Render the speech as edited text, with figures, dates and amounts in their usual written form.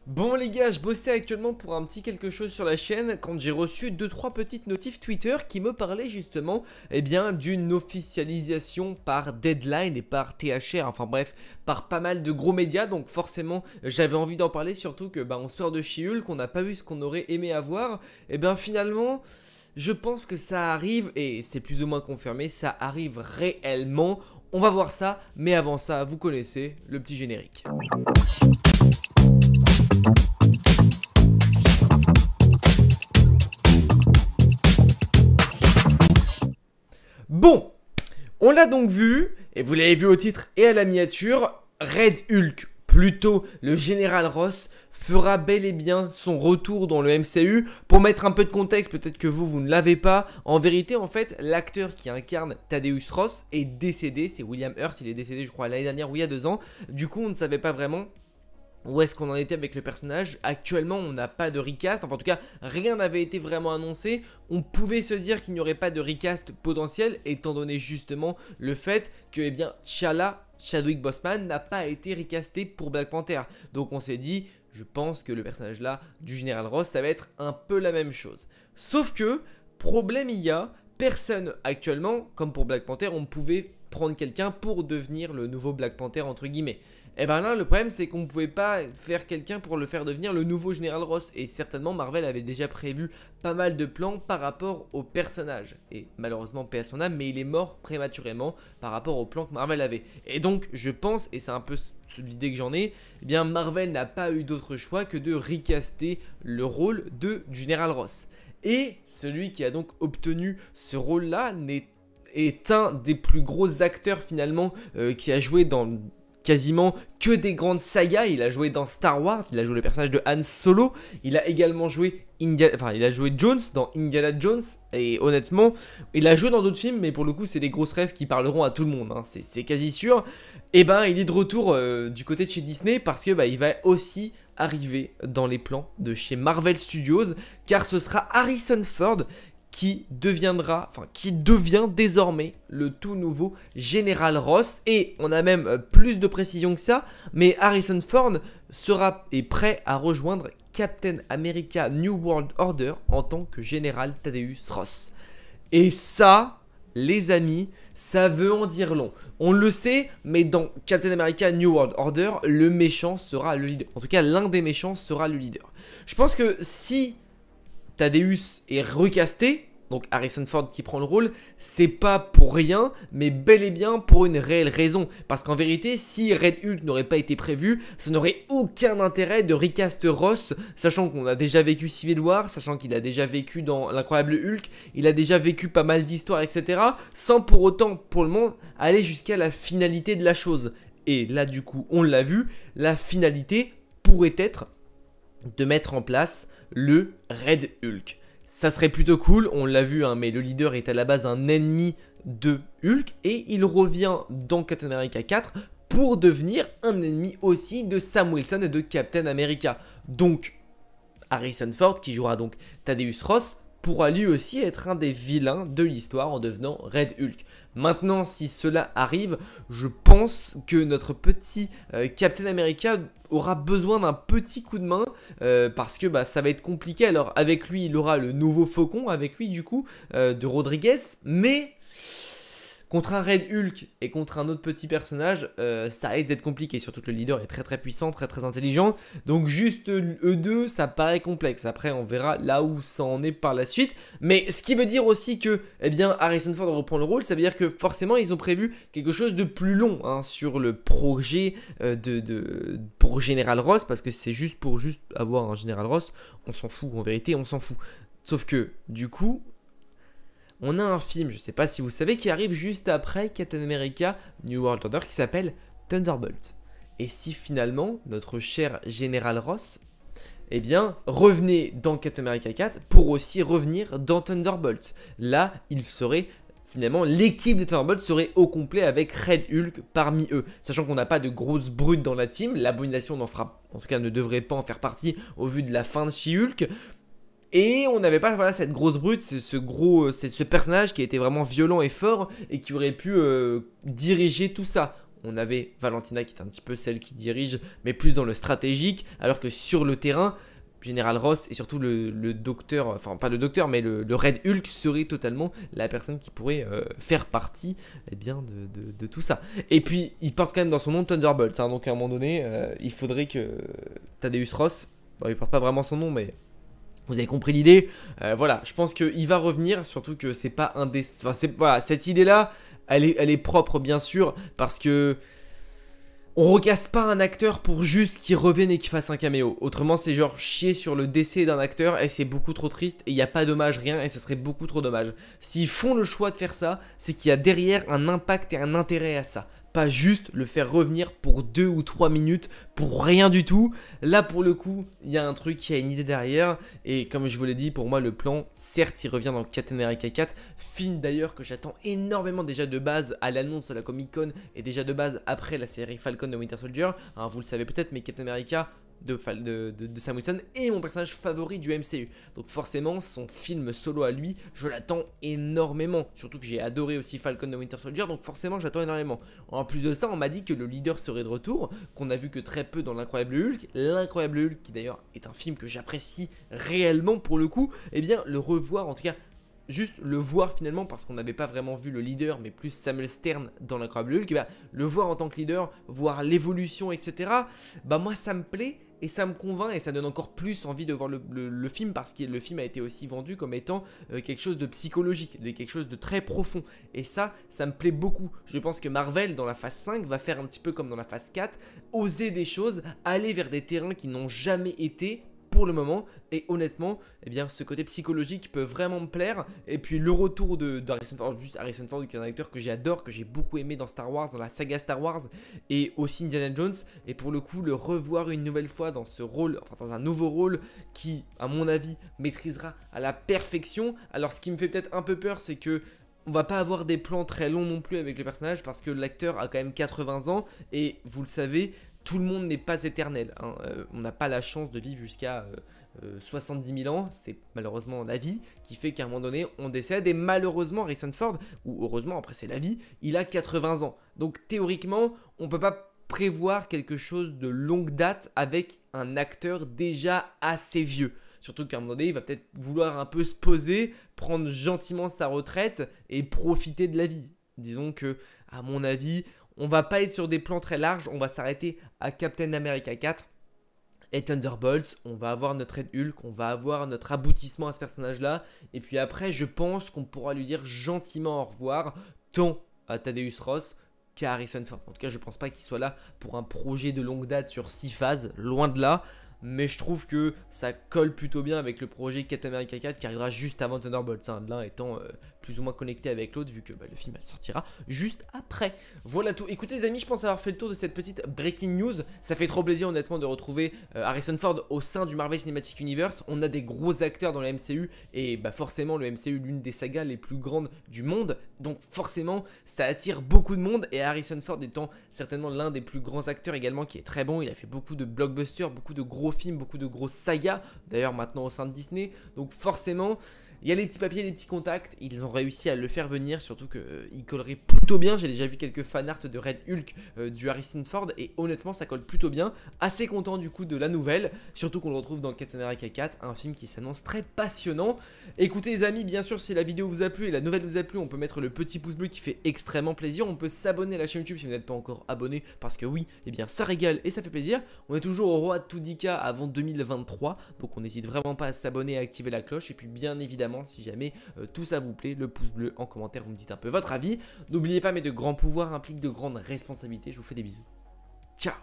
Bon les gars, je bossais actuellement pour un petit quelque chose sur la chaîne quand j'ai reçu 2-3 petites notifs Twitter qui me parlaient justement d'une officialisation par Deadline et par THR, enfin bref, par pas mal de gros médias. Donc forcément j'avais envie d'en parler, surtout que on sort de She-Hulk, qu'on n'a pas vu ce qu'on aurait aimé avoir. Et finalement je pense que ça arrive et c'est plus ou moins confirmé, ça arrive réellement. On va voir ça, mais avant ça, vous connaissez le petit générique. Bon, on l'a donc vu, et vous l'avez vu au titre et à la miniature, Red Hulk, plutôt le Général Ross, fera bel et bien son retour dans le MCU. Pour mettre un peu de contexte, peut-être que vous ne l'avez pas, en vérité en fait l'acteur qui incarne Thaddeus Ross est décédé, c'est William Hurt, il est décédé je crois l'année dernière ou il y a 2 ans. Du coup on ne savait pas vraiment où est-ce qu'on en était avec le personnage. Actuellement on n'a pas de recast, enfin en tout cas rien n'avait été vraiment annoncé. On pouvait se dire qu'il n'y aurait pas de recast potentiel étant donné justement le fait que T'Challa, Chadwick Boseman n'a pas été recasté pour Black Panther. Donc on s'est dit, je pense que le personnage là du Général Ross ça va être un peu la même chose. Sauf que, problème il y a, personne actuellement, comme pour Black Panther, on pouvait prendre quelqu'un pour devenir le nouveau Black Panther entre guillemets. Et là le problème c'est qu'on ne pouvait pas faire quelqu'un pour le faire devenir le nouveau Général Ross. Et certainement Marvel avait déjà prévu pas mal de plans par rapport au personnage. Et malheureusement paix à son âme, mais il est mort prématurément par rapport au plan que Marvel avait. Et donc je pense, et c'est un peu l'idée que j'en ai, Marvel n'a pas eu d'autre choix que de recaster le rôle du Général Ross. Et celui qui a donc obtenu ce rôle là est un des plus gros acteurs finalement qui a joué dans quasiment que des grandes sagas. Il a joué dans Star Wars, il a joué le personnage de Han Solo, il a également joué Jones dans Indiana Jones, et honnêtement il a joué dans d'autres films, mais pour le coup c'est des grosses rêves qui parleront à tout le monde, hein. C'est quasi sûr. Et il est de retour du côté de chez Disney parce que il va aussi arriver dans les plans de chez Marvel Studios, car ce sera Harrison Ford qui devient désormais le tout nouveau Général Ross. Et on a même plus de précision que ça, mais Harrison Ford est prêt à rejoindre Captain America New World Order en tant que Général Thaddeus Ross. Et ça, les amis, ça veut en dire long. On le sait, mais dans Captain America New World Order, le méchant sera le leader. En tout cas, l'un des méchants sera le leader. Je pense que si Thaddeus est recasté, donc Harrison Ford qui prend le rôle, c'est pas pour rien, mais bel et bien pour une réelle raison. Parce qu'en vérité, si Red Hulk n'aurait pas été prévu, ça n'aurait aucun intérêt de recast Ross, sachant qu'on a déjà vécu Civil War, sachant qu'il a déjà vécu dans l'Incroyable Hulk, il a déjà vécu pas mal d'histoires, etc. Sans pour autant, pour le moment, aller jusqu'à la finalité de la chose. Et là, du coup, on l'a vu, la finalité pourrait être de mettre en place le Red Hulk. Ça serait plutôt cool, on l'a vu, hein, mais le leader est à la base un ennemi de Hulk et il revient dans Captain America 4 pour devenir un ennemi aussi de Sam Wilson et de Captain America. Donc Harrison Ford, qui jouera donc Thaddeus Ross, pourra lui aussi être un des vilains de l'histoire en devenant Red Hulk. Maintenant, si cela arrive, je pense que notre petit Captain America aura besoin d'un petit coup de main parce que ça va être compliqué. Alors avec lui, il aura le nouveau Faucon, avec lui du coup, de Rodriguez, mais contre un Red Hulk et contre un autre petit personnage, ça risque d'être compliqué. Surtout que le leader est très très puissant, très très intelligent. Donc juste eux deux, ça paraît complexe. Après, on verra là où ça en est par la suite. Mais ce qui veut dire aussi que Harrison Ford reprend le rôle. Ça veut dire que forcément, ils ont prévu quelque chose de plus long sur le projet pour Général Ross. Parce que c'est juste pour avoir un Général Ross. On s'en fout, en vérité, on s'en fout. Sauf que, du coup, on a un film, je sais pas si vous savez, qui arrive juste après Captain America New World Order qui s'appelle Thunderbolt. Et si finalement notre cher Général Ross revenait dans Captain America 4 pour aussi revenir dans Thunderbolt. Là, il serait finalement l'équipe de Thunderbolt serait au complet avec Red Hulk parmi eux. Sachant qu'on n'a pas de grosses brutes dans la team, l'Abomination en tout cas ne devrait pas en faire partie au vu de la fin de She-Hulk. Et on n'avait pas cette grosse brute, c'est ce personnage qui était vraiment violent et fort et qui aurait pu diriger tout ça. on avait Valentina qui est un petit peu celle qui dirige, mais plus dans le stratégique, alors que sur le terrain, Général Ross et surtout le docteur, enfin pas le docteur, mais le Red Hulk serait totalement la personne qui pourrait faire partie de tout ça. Et puis, il porte quand même dans son nom Thunderbolt, hein, donc à un moment donné, il faudrait que Thaddeus Ross, bon, il porte pas vraiment son nom, mais vous avez compris l'idée. Voilà, je pense qu'il va revenir, surtout que c'est pas un des... Enfin, voilà, cette idée-là, elle est propre, bien sûr, parce que on recasse pas un acteur pour juste qu'il revienne et qu'il fasse un caméo. Autrement, c'est genre chier sur le décès d'un acteur et c'est beaucoup trop triste et il n'y a pas d'hommage, rien, et ce serait beaucoup trop dommage. S'ils font le choix de faire ça, c'est qu'il y a derrière un impact et un intérêt à ça. Pas juste le faire revenir pour 2 ou 3 minutes pour rien du tout. Là, pour le coup, il y a un truc, il y a une idée derrière. Et comme je vous l'ai dit, pour moi, le plan, certes, il revient dans Captain America 4. Film d'ailleurs que j'attends énormément déjà de base à l'annonce à la Comic Con et déjà de base après la série Falcon de Winter Soldier. Hein, vous le savez peut-être, mais Captain America de Sam Wilson est mon personnage favori du MCU. Donc forcément, son film solo à lui, je l'attends énormément. Surtout que j'ai adoré aussi Falcon de Winter Soldier, donc forcément, j'attends énormément. En plus de ça, on m'a dit que le leader serait de retour, qu'on a vu que très peu dans l'Incroyable Hulk. L'Incroyable Hulk, qui d'ailleurs est un film que j'apprécie réellement pour le coup, eh bien, le revoir, en tout cas, juste le voir finalement, parce qu'on n'avait pas vraiment vu le leader, mais plus Samuel Stern dans l'Incroyable Hulk, bah, le voir en tant que leader, voir l'évolution, etc., bah moi ça me plaît. Et ça me convainc et ça donne encore plus envie de voir le film, parce que le film a été aussi vendu comme étant quelque chose de psychologique, de quelque chose de très profond. Et ça me plaît beaucoup. Je pense que Marvel dans la phase 5 va faire un petit peu comme dans la phase 4, oser des choses, aller vers des terrains qui n'ont jamais été pour le moment, et honnêtement, eh bien, ce côté psychologique peut vraiment me plaire. Et puis le retour d'Harrison Ford, juste Harrison Ford qui est un acteur que j'adore, que j'ai beaucoup aimé dans Star Wars, dans la saga Star Wars, et aussi Indiana Jones, et pour le coup, le revoir une nouvelle fois dans ce rôle, enfin dans un nouveau rôle qui, à mon avis, maîtrisera à la perfection. Alors ce qui me fait peut-être un peu peur, c'est que on va pas avoir des plans très longs non plus avec le personnage, parce que l'acteur a quand même 80 ans, et vous le savez, tout le monde n'est pas éternel, hein. On n'a pas la chance de vivre jusqu'à 70 000 ans, c'est malheureusement la vie qui fait qu'à un moment donné on décède, et malheureusement Harrison Ford, ou heureusement après c'est la vie, il a 80 ans. Donc théoriquement on peut pas prévoir quelque chose de longue date avec un acteur déjà assez vieux. Surtout qu'à un moment donné, il va peut-être vouloir un peu se poser, prendre gentiment sa retraite et profiter de la vie. Disons que, à mon avis, on va pas être sur des plans très larges, on va s'arrêter à Captain America 4 et Thunderbolts, on va avoir notre Red Hulk, on va avoir notre aboutissement à ce personnage-là, et puis après, je pense qu'on pourra lui dire gentiment au revoir, tant à Thaddeus Ross qu'à Harrison Ford. En tout cas, je pense pas qu'il soit là pour un projet de longue date sur 6 phases, loin de là. Mais je trouve que ça colle plutôt bien avec le projet Captain America 4 qui arrivera juste avant Thunderbolts, hein, l'un étant plus ou moins connecté avec l'autre, vu que le film sortira juste après. Voilà tout. Écoutez les amis, je pense avoir fait le tour de cette petite breaking news. Ça fait trop plaisir honnêtement de retrouver Harrison Ford au sein du Marvel Cinematic Universe. On a des gros acteurs dans le MCU, et forcément le MCU, l'une des sagas les plus grandes du monde, donc forcément ça attire beaucoup de monde, et Harrison Ford étant certainement l'un des plus grands acteurs également, qui est très bon. Il a fait beaucoup de blockbusters, beaucoup de gros films, beaucoup de grosses sagas, d'ailleurs maintenant au sein de Disney, donc forcément il y a les petits papiers, les petits contacts, ils ont réussi à le faire venir, surtout qu'il collerait plutôt bien. J'ai déjà vu quelques fanarts de Red Hulk du Harrison Ford, et honnêtement ça colle plutôt bien. Assez content du coup de la nouvelle, surtout qu'on le retrouve dans Captain America 4, un film qui s'annonce très passionnant. Écoutez les amis, bien sûr si la vidéo vous a plu et la nouvelle vous a plu, on peut mettre le petit pouce bleu qui fait extrêmement plaisir. On peut s'abonner à la chaîne YouTube si vous n'êtes pas encore abonné, parce que oui, eh bien ça régale et ça fait plaisir. On est toujours au roi de tout 10K avant 2023, donc on n'hésite vraiment pas à s'abonner et à activer la cloche. Et puis bien évidemment, si jamais tout ça vous plaît, le pouce bleu en commentaire, vous me dites un peu votre avis. N'oubliez pas, mais de grands pouvoirs impliquent de grandes responsabilités. Je vous fais des bisous. Ciao.